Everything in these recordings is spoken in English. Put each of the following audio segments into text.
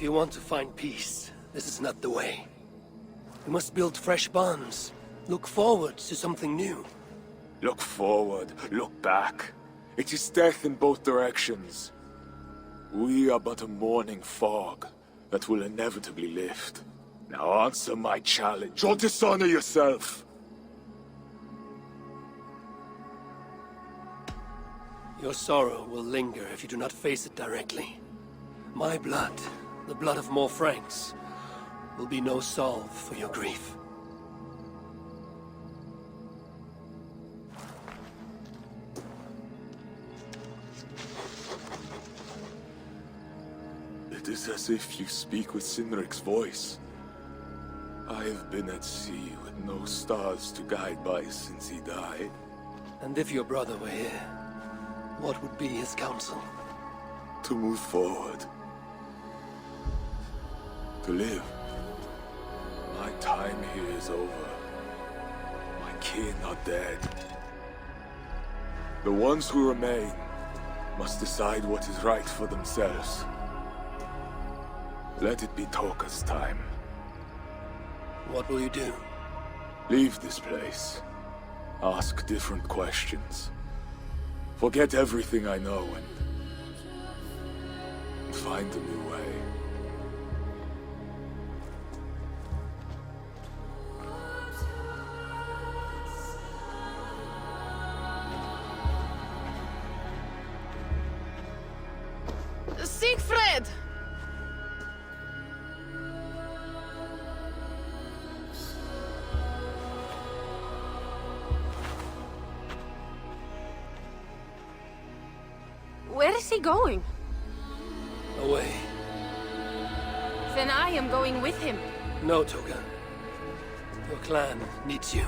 If you want to find peace, this is not the way. You must build fresh bonds. Look forward to something new. Look forward, look back. It is death in both directions. We are but a morning fog that will inevitably lift. Now answer my challenge, or dishonor yourself! Your sorrow will linger if you do not face it directly. My blood, the blood of more Franks, will be no salve for your grief. It is as if you speak with Cynric's voice. I have been at sea with no stars to guide by since he died. And if your brother were here, what would be his counsel? To move forward. To live. My time here is over. My kin are dead. The ones who remain must decide what is right for themselves. Let it be Toka's time. What will you do? Leave this place. Ask different questions. Forget everything I know and find a new way. Siegfried! Where is he going? Away. Then I am going with him. No, Toga. Your clan needs you.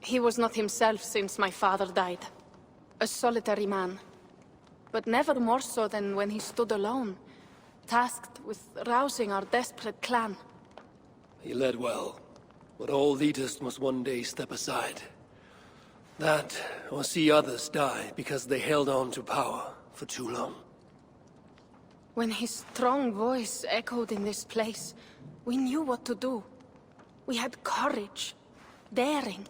He was not himself since my father died. A solitary man. But never more so than when he stood alone, tasked with rousing our desperate clan. He led well, but all leaders must one day step aside. That, or see others die because they held on to power for too long. When his strong voice echoed in this place, we knew what to do. We had courage, daring.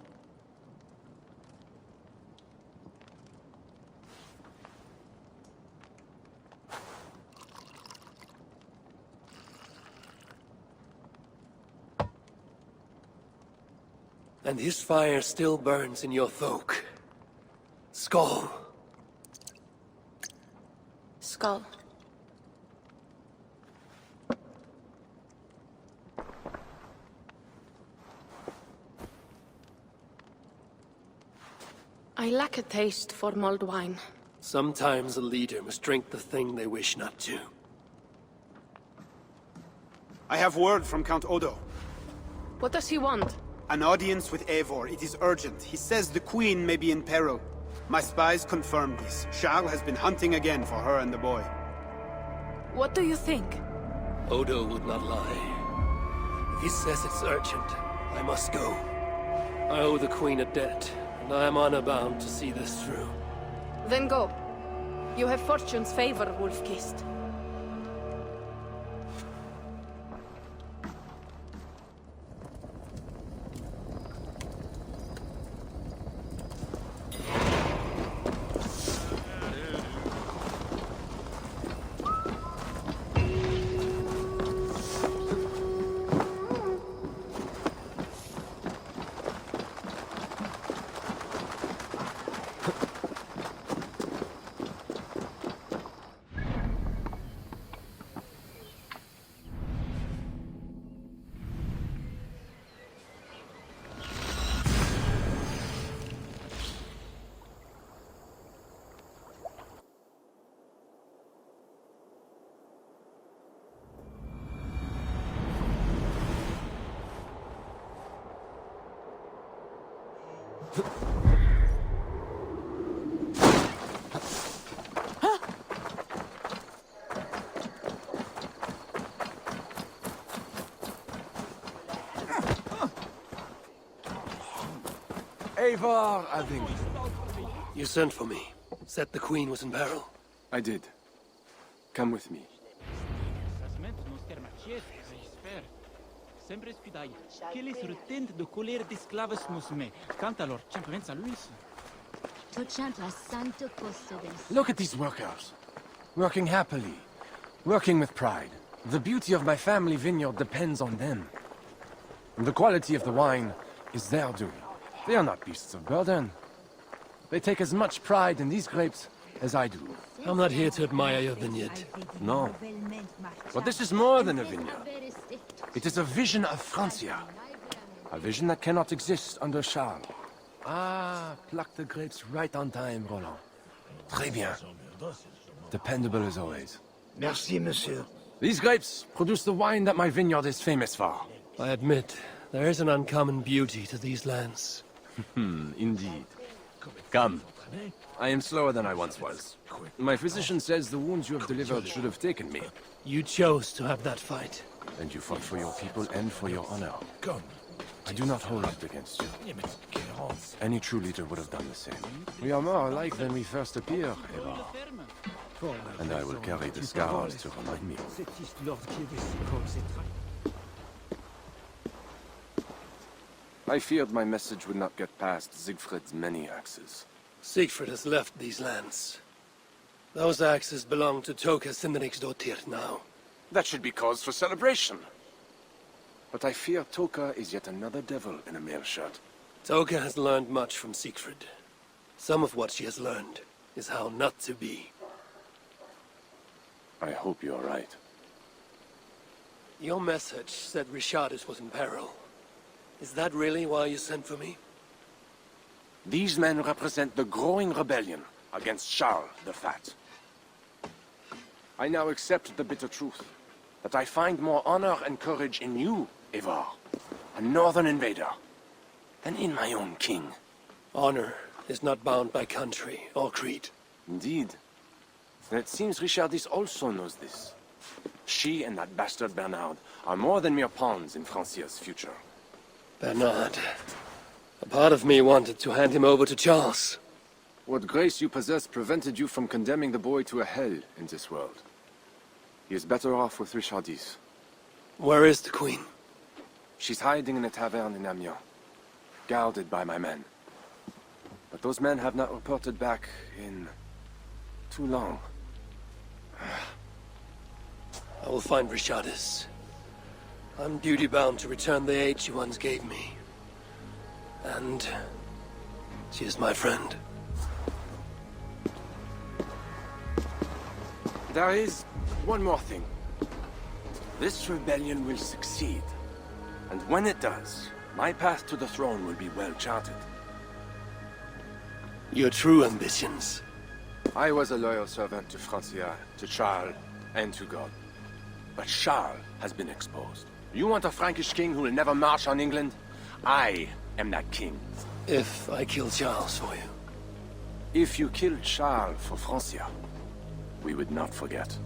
And his fire still burns in your folk. Skull. Skull. I lack a taste for mulled wine. Sometimes a leader must drink the thing they wish not to. I have word from Count Odo. What does he want? An audience with Eivor. It is urgent. He says the Queen may be in peril. My spies confirm this. Charles has been hunting again for her and the boy. What do you think? Odo would not lie. If he says it's urgent, I must go. I owe the Queen a debt, and I am honor-bound to see this through. Then go. You have fortune's favor, Wolf-Kissed. Eivor Aving. You sent for me. Said the Queen was in peril. I did. Come with me. Look at these workers. Working happily. Working with pride. The beauty of my family vineyard depends on them. And the quality of the wine is their doing. They are not beasts of burden. They take as much pride in these grapes as I do. I'm not here to admire your vineyard. No. But this is more than a vineyard. It is a vision of Francia. A vision that cannot exist under Charles. Ah, pluck the grapes right on time, Roland. Très bien. Dependable as always. Merci, monsieur. These grapes produce the wine that my vineyard is famous for. I admit, there is an uncommon beauty to these lands. Indeed. Come. I am slower than I once was. My physician says the wounds you have delivered should have taken me. You chose to have that fight. And you fought for your people and for your honor. I do not hold it against you. Any true leader would have done the same. We are more alike than we first appear, Eva. And I will carry the scars to remind me. I feared my message would not get past Siegfried's many axes. Siegfried has left these lands. Those axes belong to Toka Sindriksdottir now. That should be cause for celebration. But I fear Toka is yet another devil in a mail shirt. Toka has learned much from Siegfried. Some of what she has learned is how not to be. I hope you're right. Your message said Richardus was in peril. Is that really why you sent for me? These men represent the growing rebellion against Charles the Fat. I now accept the bitter truth that I find more honor and courage in you, Eivor, a northern invader, than in my own king. Honor is not bound by country or creed. Indeed. And it seems Richardis also knows this. She and that bastard Bernard are more than mere pawns in Francia's future. Bernard. A part of me wanted to hand him over to Charles. What grace you possess prevented you from condemning the boy to a hell in this world. He is better off with Richardis. Where is the Queen? She's hiding in a tavern in Amiens, guarded by my men. But those men have not reported back in too long. I will find Richardis. I'm duty-bound to return the aid she once gave me. And she is my friend. There is one more thing. This rebellion will succeed. And when it does, my path to the throne will be well charted. Your true ambitions. I was a loyal servant to Francia, to Charles, and to God. But Charles has been exposed. You want a Frankish king who will never march on England? I am that king. If I kill Charles for you. If you killed Charles for Francia, we would not forget.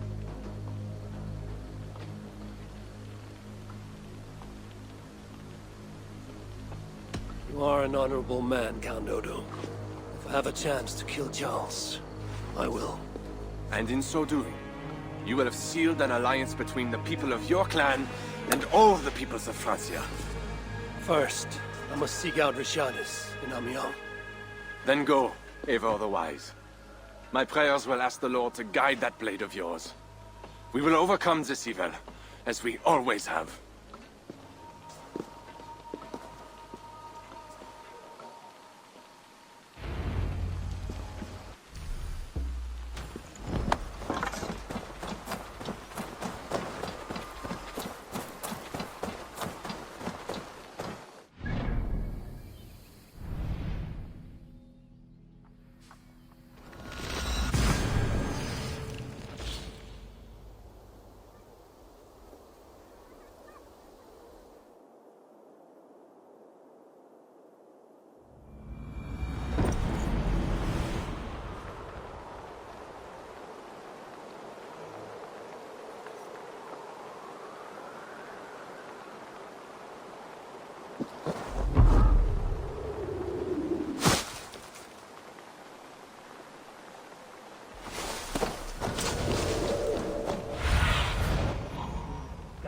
You are an honorable man, Count Odo. If I have a chance to kill Charles, I will. And in so doing, you will have sealed an alliance between the people of your clan and all the peoples of Francia. First, I must seek out Richardis in Amiens. Then go, Eivor the Wise. My prayers will ask the Lord to guide that blade of yours. We will overcome this evil, as we always have.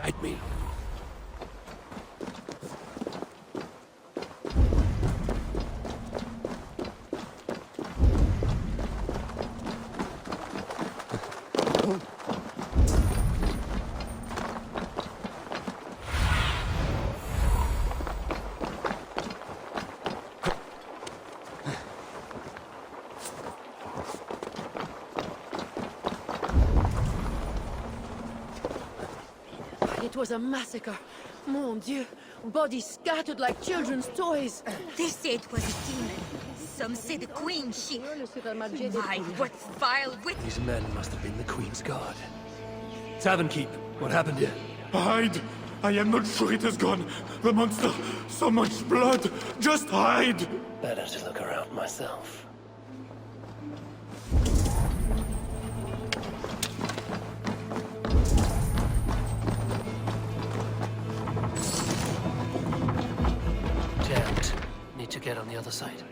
Guide me. It was a massacre. Mon Dieu. Bodies scattered like children's toys. They say it was a demon. Some say the Queen, she... My, what vile wit... These men must have been the Queen's guard. Tavern Keep, what happened here? Hide! I am not sure it has gone. The monster, so much blood. Just hide! Better to look around myself. Jammed. Need to get on the other side.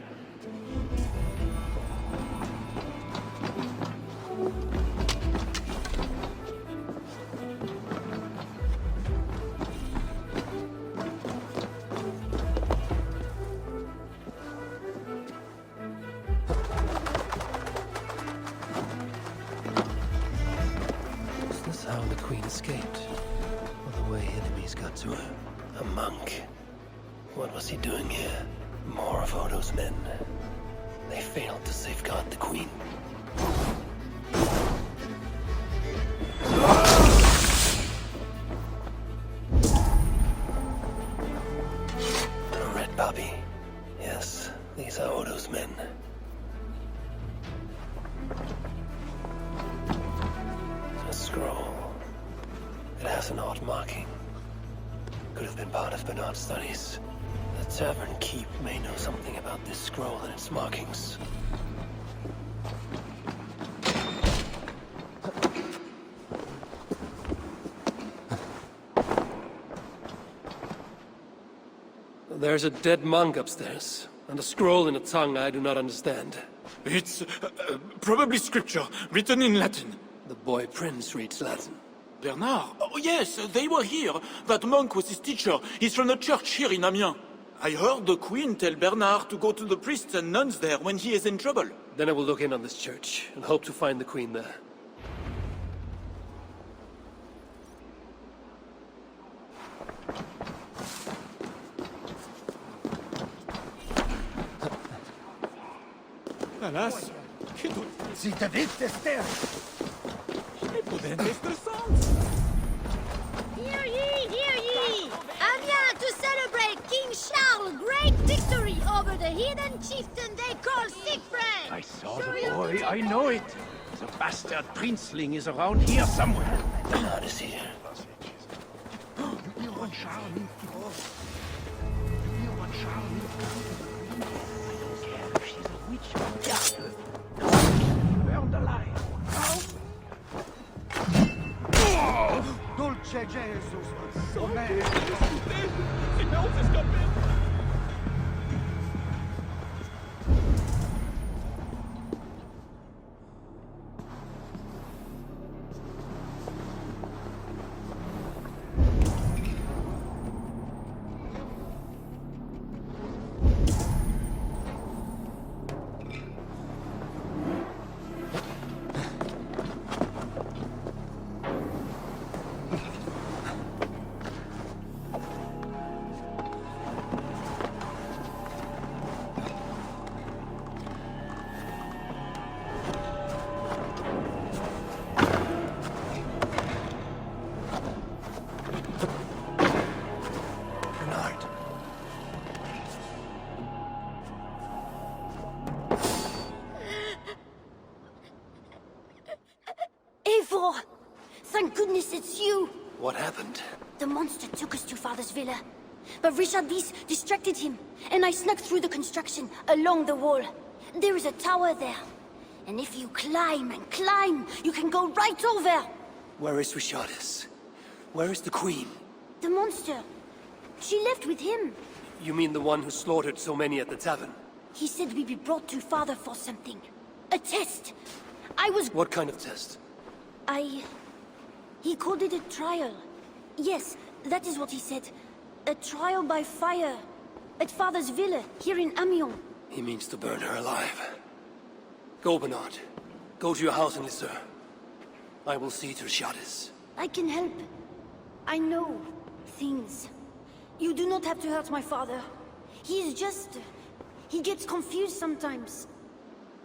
Is this how the Queen escaped? Or the way enemies got to her? A monk. What was he doing here? More of Odo's men. They failed to safeguard the Queen. A red puppy. Yes, these are Odo's men. A scroll. It has an odd marking. Could have been part of Bernard's studies. The Tavern Keep may know something about this scroll and its markings. There's a dead monk upstairs, and a scroll in a tongue I do not understand. It's probably scripture, written in Latin. The boy prince reads Latin. Bernard? Oh yes, they were here. That monk was his teacher. He's from the church here in Amiens. I heard the Queen tell Bernard to go to the priests and nuns there when he is in trouble. Then I will look in on this church, and hope to find the Queen there. Alas, Sitte bitte still! Hear ye, hear ye! Amiens to celebrate King Charles' great victory over the heathen chieftain they call Siegfried! I saw the boy, I know it! The bastard princeling is around here somewhere. Bernard is here. You want Charles needs to go. You want Charles needs to go. I don't care if she's a witch or a devil. Burned alive. Dulce Jesus, so mad. Bernard. Eivor! Thank goodness it's you! What happened? The monster took us to Father's villa. But Richard Beast distracted him, and I snuck through the construction, along the wall. There is a tower there. And if you climb and climb, you can go right over! Where is Richardis? Where is the Queen? The monster. She left with him. You mean the one who slaughtered so many at the tavern? He said we'd be brought to Father for something. A test. I was... What kind of test? He called it a trial. Yes, that is what he said. A trial by fire. At Father's villa, here in Amiens. He means to burn her alive. Go, Bernard. Go to your house in Lisseur. I will see to Shadis. I can help. I know things. You do not have to hurt my father. He is just... he gets confused sometimes.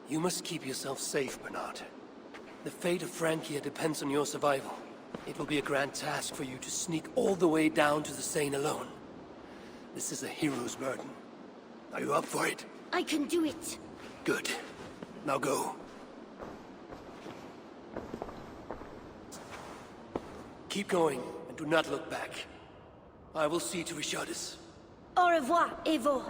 You must keep yourself safe, Bernard. The fate of Francia depends on your survival. It will be a grand task for you to sneak all the way down to the Seine alone. This is a hero's burden. Are you up for it? I can do it. Good. Now go. Keep going, and do not look back. I will see to Richardis. Au revoir, Evo.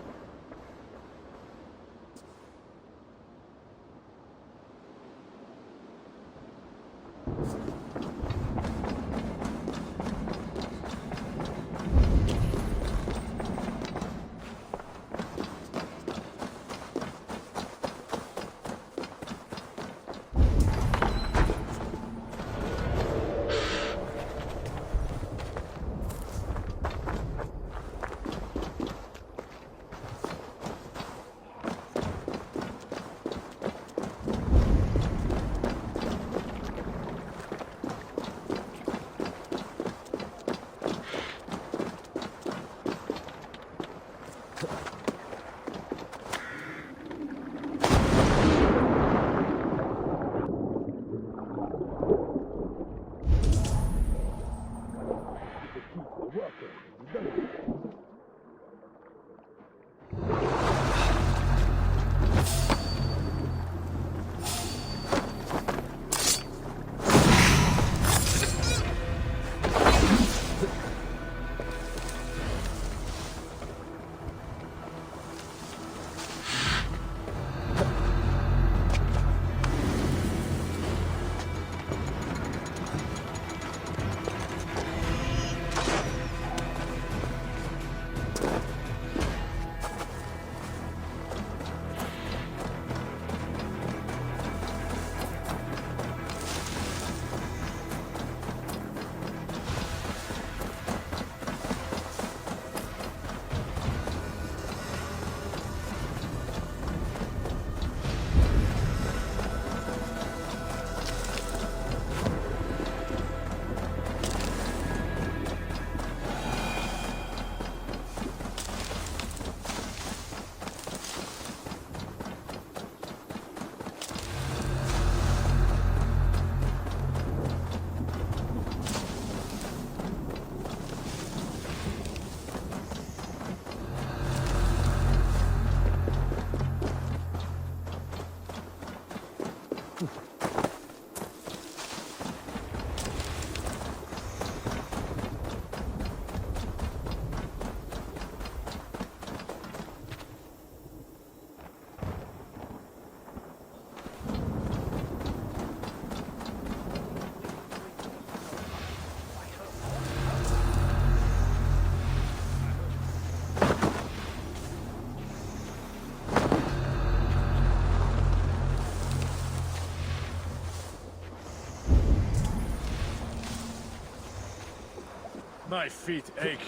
My feet ache.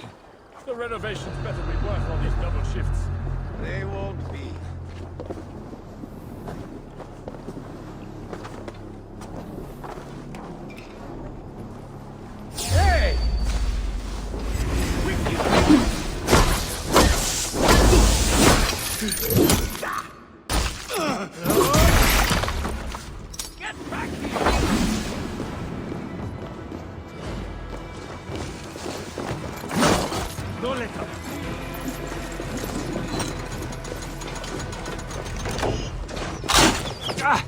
The renovations better be worth all these double shifts. They won't be. Hey! Get back here! Don't let up. Ah!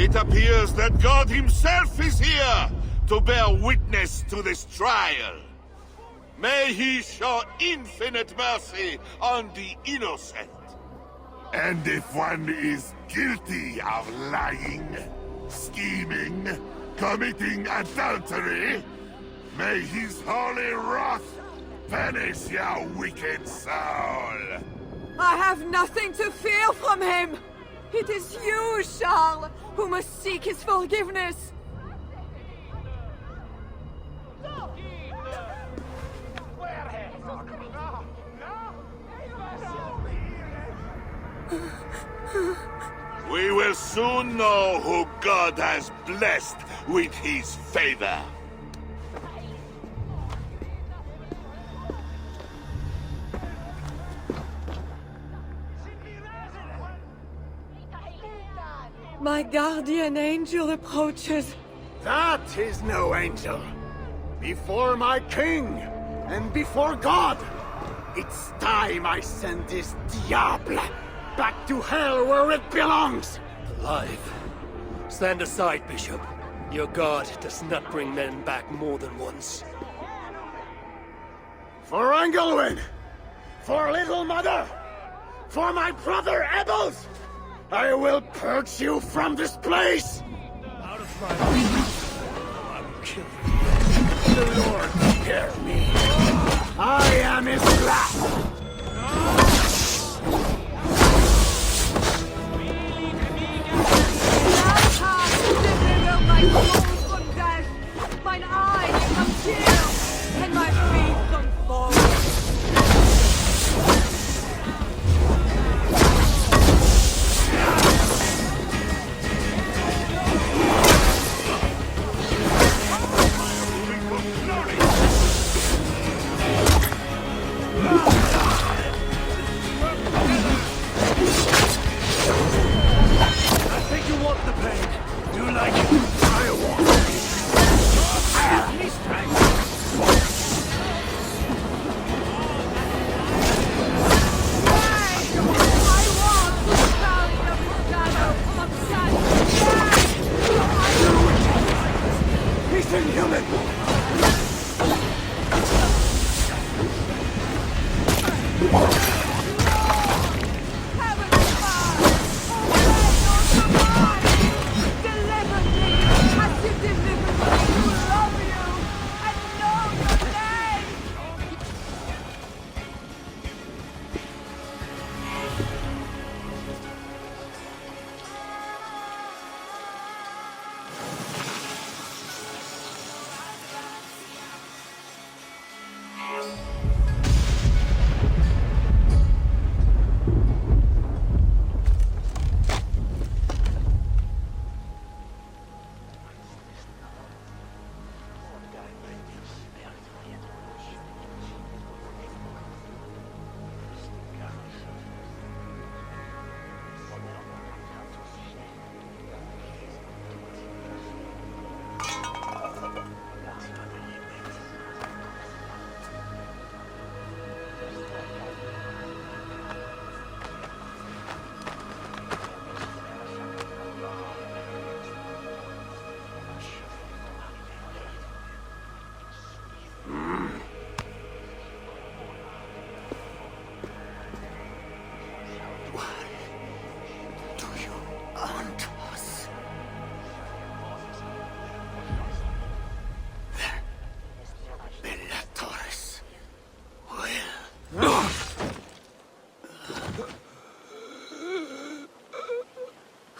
It appears that God himself is here to bear witness to this trial. May he show infinite mercy on the innocent. And if one is guilty of lying, scheming, committing adultery, may his holy wrath punish your wicked soul. I have nothing to fear from him! It is you, Charles, who must seek his forgiveness! We will soon know who God has blessed with his favor. My guardian angel approaches. That is no angel. Before my king, and before God, it's time I send this diable back to hell where it belongs! Alive. Stand aside, Bishop. Your God does not bring men back more than once. For Engelwin! For Little Mother! For my brother Ebels! I will purge you from this place! Out of my way. I will kill you. The Lord spare me! I am his wrath! My soul from death, mine eyes from tears, and my feet from falling. I think you want the pain. You like it.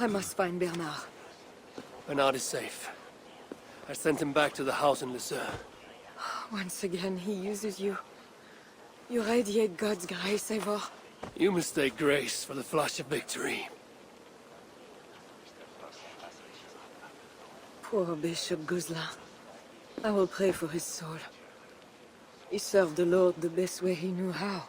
I must find Bernard. Bernard is safe. I sent him back to the house in Lucerne. Once again, he uses you. You radiate God's grace, Eivor. You mistake grace for the flash of victory. Poor Bishop Guzla. I will pray for his soul. He served the Lord the best way he knew how.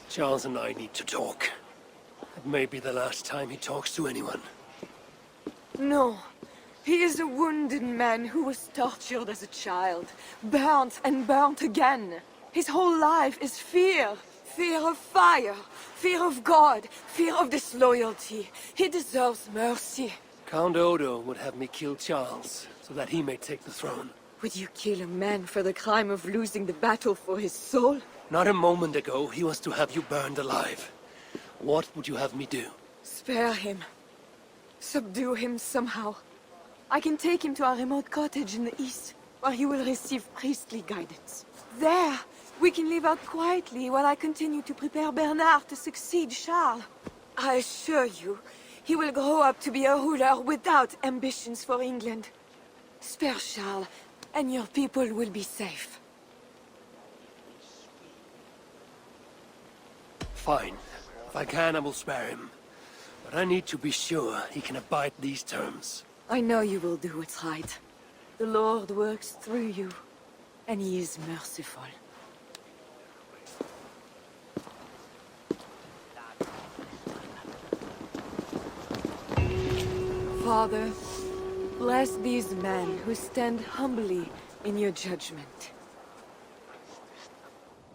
Charles and I need to talk. It may be the last time he talks to anyone. No. He is a wounded man who was tortured as a child. Burnt and burnt again. His whole life is fear. Fear of fire, fear of God, fear of disloyalty. He deserves mercy. Count Odo would have me kill Charles, so that he may take the throne. Would you kill a man for the crime of losing the battle for his soul? Not a moment ago, he was to have you burned alive. What would you have me do? Spare him. Subdue him somehow. I can take him to our remote cottage in the east, where he will receive priestly guidance. There, we can live out quietly while I continue to prepare Bernard to succeed Charles. I assure you, he will grow up to be a ruler without ambitions for England. Spare Charles, and your people will be safe. Fine. If I can, I will spare him. But I need to be sure he can abide these terms. I know you will do what's right. The Lord works through you, and he is merciful. Father, bless these men who stand humbly in your judgment.